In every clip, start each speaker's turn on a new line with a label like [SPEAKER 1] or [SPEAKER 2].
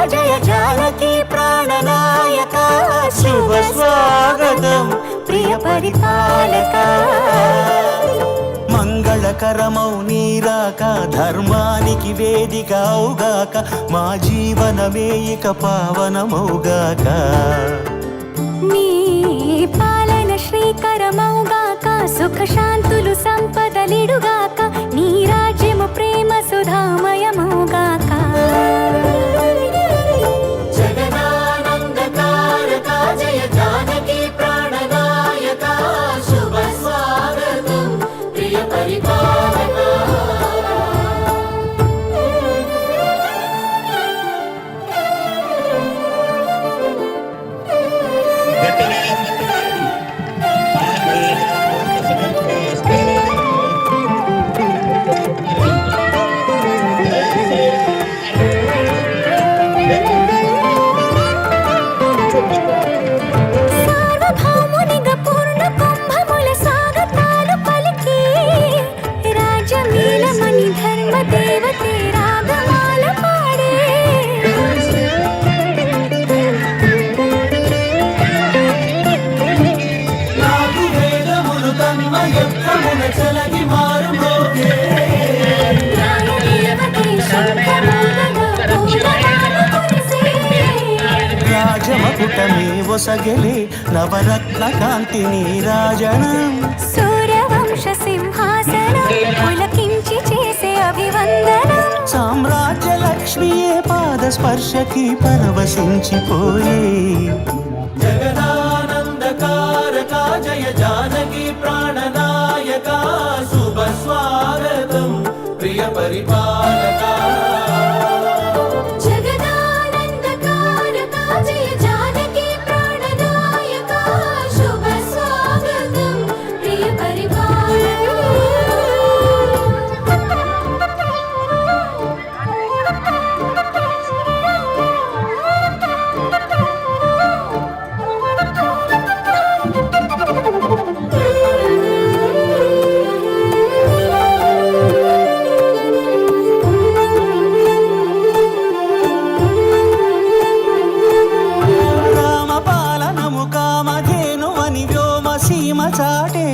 [SPEAKER 1] जय जानकी प्राणनायक शुभ स्वागतं प्रिय परिपालक మంగళకరమౌ నీరాక ధర్మానికి వేదిక అవుగాక మా జీవనమే ఇక పావనమౌగాక
[SPEAKER 2] నీ పాలన శ్రీకరమౌగాక సుఖ శాంతులు సంపదలిడుగాక నీ రాజ్యము ప్రేమ సుధామయమౌగాక
[SPEAKER 1] జగదానందకారక జయ జానకి ప్రాణనాయక శుభ స్వాగతం ప్రియ పరిపాలక
[SPEAKER 2] సార్వభౌమునిగా పూర్ణ కుంభముల స్వాగతాలు పలికి రాజమీలమణి ధర్మ దేవతే రాగమాల పాడే
[SPEAKER 1] నాకు వేదములు తన్మయత్వమున చలగి మారుమోగే
[SPEAKER 2] న్యాయదేవతే శంఖమూలగా పూలమాల కురిసే
[SPEAKER 1] రాజమకుటమే ఒసగెలే నవరత్న కాంతి నీరాజనం
[SPEAKER 2] సూర్యవంశ సింహాసనం పులకించి చేసే అభివందనం
[SPEAKER 1] సామ్రాజ్య లక్ష్మియే పాద స్పర్శకి పరవశించిపోయే జగదానందకారక జయ జానకి ప్రాణనాయక శుభ స్వాగతం ప్రియ పరిపాలక
[SPEAKER 2] జగదానందకారక జయ జానకి ప్రాణనాయక శుభ స్వాగతం ప్రియ
[SPEAKER 1] రామపాలనము కామధేనువని వ్యోమ సీమ చాటే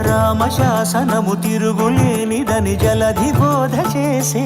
[SPEAKER 1] రామశాసనము తిరుగులేనిదని జలధి బోధ చేసే